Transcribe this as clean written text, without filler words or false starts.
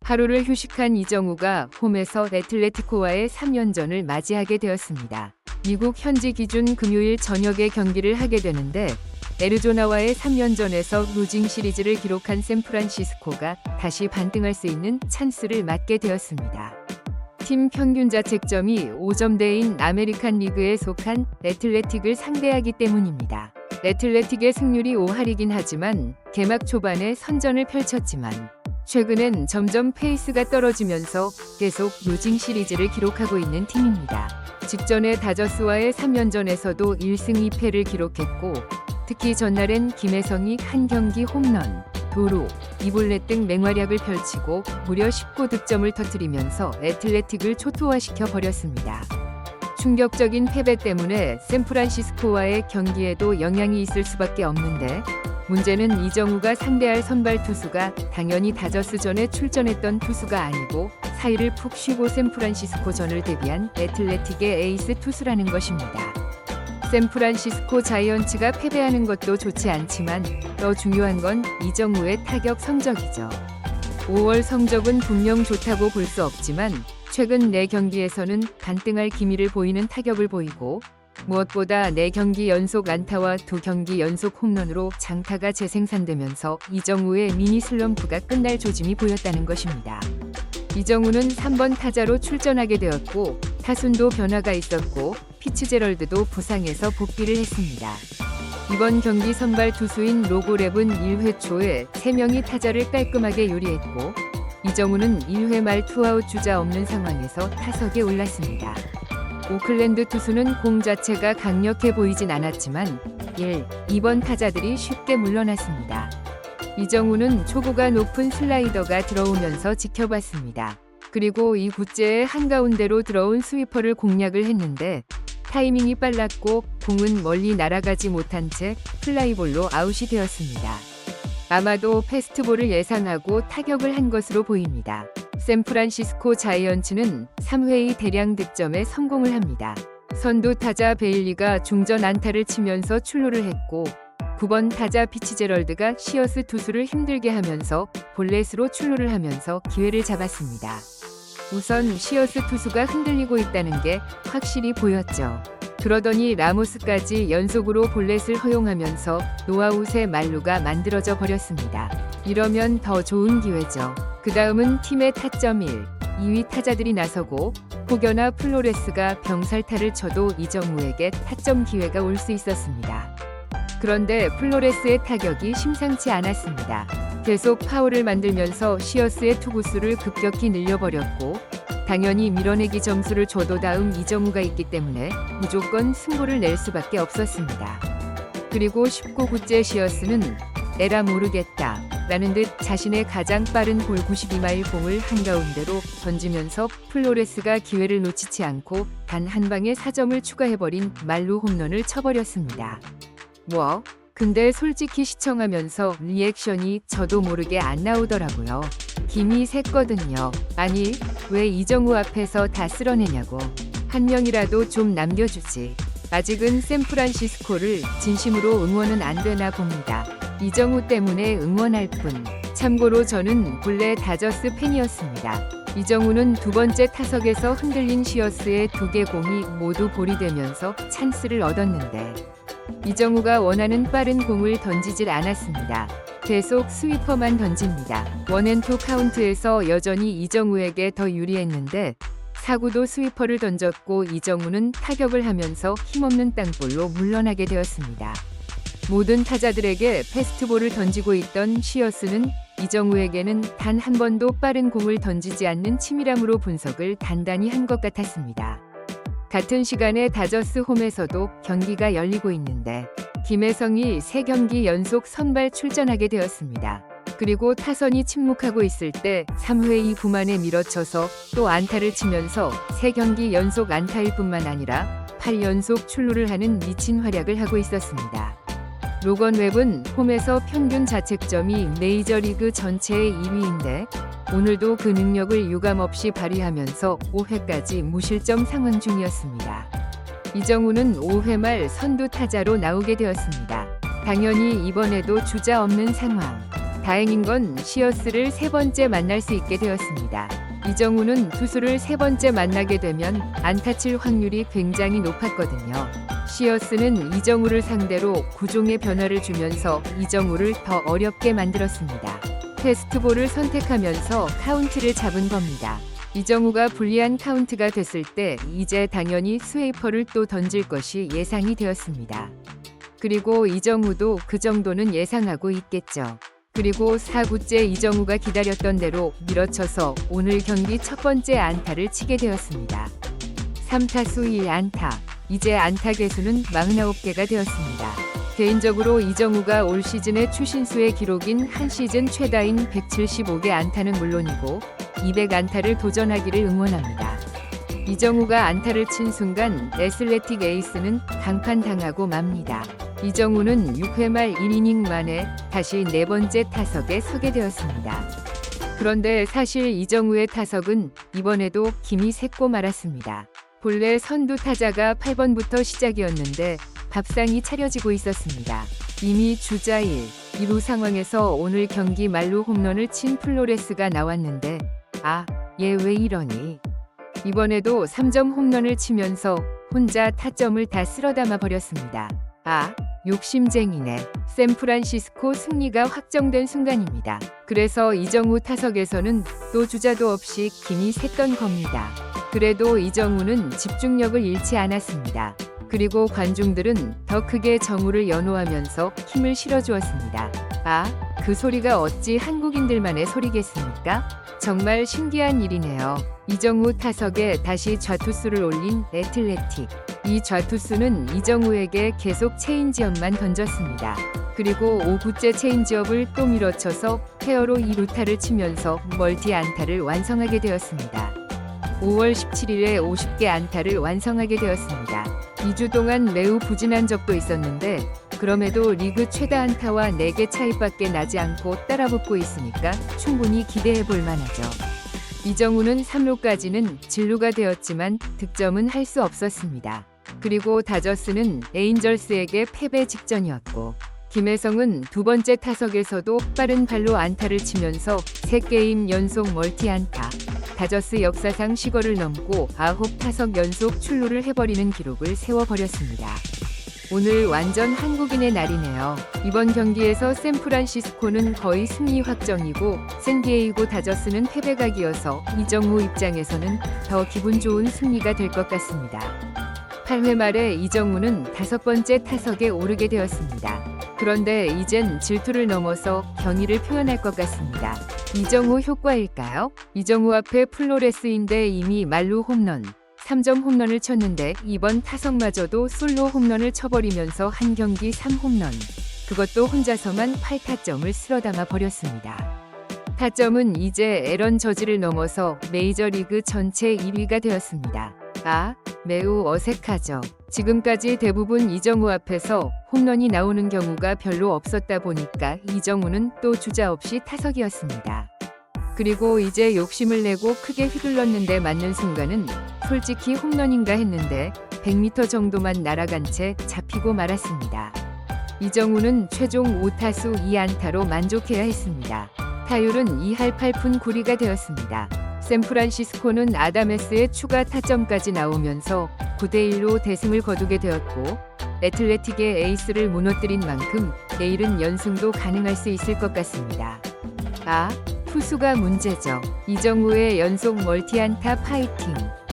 하루를 휴식한 이정우가 홈에서 애틀레티코와의 3연전을 맞이하게 되었습니다. 미국 현지 기준 금요일 저녁에 경기를 하게 되는데 애리조나와의 3연전에서 루징 시리즈를 기록한 샌프란시스코가 다시 반등할 수 있는 찬스를 맞게 되었습니다. 팀 평균 자책점이 5점대인 아메리칸 리그에 속한 애틀레틱을 상대하기 때문입니다. 애틀레틱의 승률이 5할이긴 하지만 개막 초반에 선전을 펼쳤지만 최근엔 점점 페이스가 떨어지면서 계속 루징 시리즈를 기록하고 있는 팀입니다. 직전에 다저스와의 3연전에서도 1승 2패를 기록했고 특히 전날엔 김혜성이 한 경기 홈런, 도루, 이볼넷 등 맹활약을 펼치고 무려 19득점을 터뜨리면서 애틀레틱을 초토화시켜 버렸습니다. 충격적인 패배 때문에 샌프란시스코와의 경기에도 영향이 있을 수밖에 없는데 문제는 이정우가 상대할 선발 투수가 당연히 다저스전에 출전했던 투수가 아니고 사이를 푹 쉬고 샌프란시스코전을 대비한 애틀레틱의 에이스 투수라는 것입니다. 샌프란시스코 자이언츠가 패배하는 것도 좋지 않지만 더 중요한 건 이정우의 타격 성적이죠. 5월 성적은 분명 좋다고 볼 수 없지만 최근 4경기에서는 반등할 기미를 보이는 타격을 보이고 무엇보다 4경기 연속 안타와 2경기 연속 홈런으로 장타가 재생산되면서 이정우의 미니 슬럼프가 끝날 조짐이 보였다는 것입니다. 이정우는 3번 타자로 출전하게 되었고 타순도 변화가 있었고 피츠제럴드도 부상에서 복귀를 했습니다. 이번 경기 선발 투수인 로고랩은 1회 초에 3명이 타자를 깔끔하게 요리했고 이정우는 1회 말 투아웃 주자 없는 상황에서 타석에 올랐습니다. 오클랜드 투수는 공 자체가 강력해 보이진 않았지만 1, 2번 타자들이 쉽게 물러났습니다. 이정우는 초구가 높은 슬라이더가 들어오면서 지켜봤습니다. 그리고 이 구째의 한가운데로 들어온 스위퍼를 공략을 했는데 타이밍이 빨랐고 공은 멀리 날아가지 못한 채 플라이볼로 아웃이 되었습니다. 아마도 패스트볼을 예상하고 타격을 한 것으로 보입니다. 샌프란시스코 자이언츠는 3회의 대량 득점에 성공을 합니다. 선두 타자 베일리가 중전 안타를 치면서 출루를 했고 9번 타자 피츠제럴드가 시어스 투수를 힘들게 하면서 볼넷으로 출루를 하면서 기회를 잡았습니다. 우선 시어스 투수가 흔들리고 있다는 게 확실히 보였죠. 그러더니 라모스까지 연속으로 볼넷을 허용하면서 노아웃의 만루가 만들어져 버렸습니다. 이러면 더 좋은 기회죠. 그 다음은 팀의 타점 1, 2위 타자들이 나서고 혹여나 플로레스가 병살타를 쳐도 이정우에게 타점 기회가 올 수 있었습니다. 그런데 플로레스의 타격이 심상치 않았습니다. 계속 파울을 만들면서 시어스의 투구수를 급격히 늘려버렸고 당연히 밀어내기 점수를 줘도 다음 이정우가 있기 때문에 무조건 승부를 낼 수밖에 없었습니다. 그리고 19구째 시어스는 에라 모르겠다 라는 듯 자신의 가장 빠른 볼 92마일 공을 한가운데로 던지면서 플로레스가 기회를 놓치지 않고 단 한 방에 4점을 추가해버린 만루 홈런을 쳐버렸습니다. 근데 솔직히 시청하면서 리액션이 저도 모르게 안 나오더라고요. 김이 샜거든요. 아니, 왜 이정우 앞에서 다 쓸어내냐고. 한 명이라도 좀 남겨주지. 아직은 샌프란시스코를 진심으로 응원은 안 되나 봅니다. 이정우 때문에 응원할 뿐. 참고로 저는 본래 다저스 팬이었습니다. 이정우는 두 번째 타석에서 흔들린 시어스의 2개 공이 모두 볼이 되면서 찬스를 얻었는데 이정우가 원하는 빠른 공을 던지질 않았습니다. 계속 스위퍼만 던집니다. 원앤투 카운트에서 여전히 이정우에게 더 유리했는데 4구도 스위퍼를 던졌고 이정우는 타격을 하면서 힘없는 땅볼로 물러나게 되었습니다. 모든 타자들에게 패스트볼을 던지고 있던 시어스는 이정우에게는 단 한 번도 빠른 공을 던지지 않는 치밀함으로 분석을 단단히 한 것 같았습니다. 같은 시간에 다저스 홈에서도 경기가 열리고 있는데 김혜성이 3경기 연속 선발 출전하게 되었습니다. 그리고 타선이 침묵하고 있을 때 3회 2구만에 밀어쳐서 또 안타를 치면서 3경기 연속 안타일 뿐만 아니라 8연속 출루를 하는 미친 활약을 하고 있었습니다. 로건 웹은 홈에서 평균 자책점이 메이저리그 전체의 2위인데 오늘도 그 능력을 유감없이 발휘하면서 5회까지 무실점 상황 중이었습니다. 이정우는 5회 말 선두 타자로 나오게 되었습니다. 당연히 이번에도 주자 없는 상황. 다행인 건 시어스를 세 번째 만날 수 있게 되었습니다. 이정우는 투수를 세 번째 만나게 되면 안타 칠 확률이 굉장히 높았거든요. 시어스는 이정우를 상대로 구종의 변화를 주면서 이정우를 더 어렵게 만들었습니다. 패스트볼을 선택하면서 카운트를 잡은 겁니다. 이정우가 불리한 카운트가 됐을 때 이제 당연히 스웨이퍼를 또 던질 것이 예상이 되었습니다. 그리고 이정우도 그 정도는 예상하고 있겠죠. 그리고 4구째 이정우가 기다렸던 대로 밀어쳐서 오늘 경기 첫 번째 안타를 치게 되었습니다. 3타수 1안타, 이제 안타 개수는 49개가 되었습니다. 개인적으로 이정우가 올 시즌의 추신수의 기록인 한 시즌 최다인 175개 안타는 물론이고 200안타를 도전하기를 응원합니다. 이정우가 안타를 친 순간 애슬레틱 에이스는 강판당하고 맙니다. 이정우는 6회 말 1이닝 만에 다시 네 번째 타석에 서게 되었습니다. 그런데 사실 이정우의 타석은 이번에도 김이 샜고 말았습니다. 본래 선두 타자가 8번부터 시작이었는데 밥상이 차려지고 있었습니다. 이미 주자 1, 2루 상황에서 오늘 경기 말루 홈런을 친 플로레스가 나왔는데 얘 왜 이러니? 이번에도 3점 홈런을 치면서 혼자 타점을 다 쓸어담아 버렸습니다. 욕심쟁이네. 샌프란시스코 승리가 확정된 순간입니다. 그래서 이정우 타석에서는 또 주자도 없이 김이 샜던 겁니다. 그래도 이정우는 집중력을 잃지 않았습니다. 그리고 관중들은 더 크게 정우를 연호하면서 힘을 실어주었습니다. 그 소리가 어찌 한국인들만의 소리겠습니까? 정말 신기한 일이네요. 이정우 타석에 다시 좌투수를 올린 애틀레틱. 이 좌투수는 이정우에게 계속 체인지업만 던졌습니다. 그리고 5구째 체인지업을 또 밀어쳐서 페어로 2루타를 치면서 멀티 안타를 완성하게 되었습니다. 5월 17일에 50개 안타를 완성하게 되었습니다. 2주 동안 매우 부진한 적도 있었는데 그럼에도 리그 최다 안타와 4개 차이밖에 나지 않고 따라붙고 있으니까 충분히 기대해 볼 만하죠. 이정우는 3루까지는 진루가 되었지만 득점은 할 수 없었습니다. 그리고 다저스는 에인절스에게 패배 직전이었고 김혜성은 두 번째 타석에서도 빠른 발로 안타를 치면서 3게임 연속 멀티 안타, 다저스 역사상 시거를 넘고 9타석 연속 출루를 해버리는 기록을 세워버렸습니다. 오늘 완전 한국인의 날이네요. 이번 경기에서 샌프란시스코는 거의 승리 확정이고 샌디에이고 다저스는 패배각이어서 이정우 입장에서는 더 기분 좋은 승리가 될 것 같습니다. 8회 말에 이정우는 5번째 타석에 오르게 되었습니다. 그런데 이젠 질투를 넘어서 경의를 표현할 것 같습니다. 이정우 효과일까요? 이정우 앞에 플로레스인데 이미 말루 홈런, 3점 홈런을 쳤는데 이번 타석마저도 솔로 홈런을 쳐버리면서 한 경기 3홈런. 그것도 혼자서만 8타점을 쓸어담아 버렸습니다. 타점은 이제 에런 저지를 넘어서 메이저리그 전체 1위가 되었습니다. 매우 어색하죠. 지금까지 대부분 이정우 앞에서 홈런이 나오는 경우가 별로 없었다 보니까 이정우는 또 주자 없이 타석이었습니다. 그리고 이제 욕심을 내고 크게 휘둘렀는데 맞는 순간은 솔직히 홈런인가 했는데 100m 정도만 날아간 채 잡히고 말았습니다. 이정우는 최종 5타수 2안타로 만족해야 했습니다. 타율은 2할 8푼 9리가 되었습니다. 샌프란시스코는 아다메스의 추가 타점까지 나오면서 9대1로 대승을 거두게 되었고 애틀레틱의 에이스를 무너뜨린 만큼 내일은 연승도 가능할 수 있을 것 같습니다. 투수가 문제죠. 이정우의 연속 멀티안타 파이팅.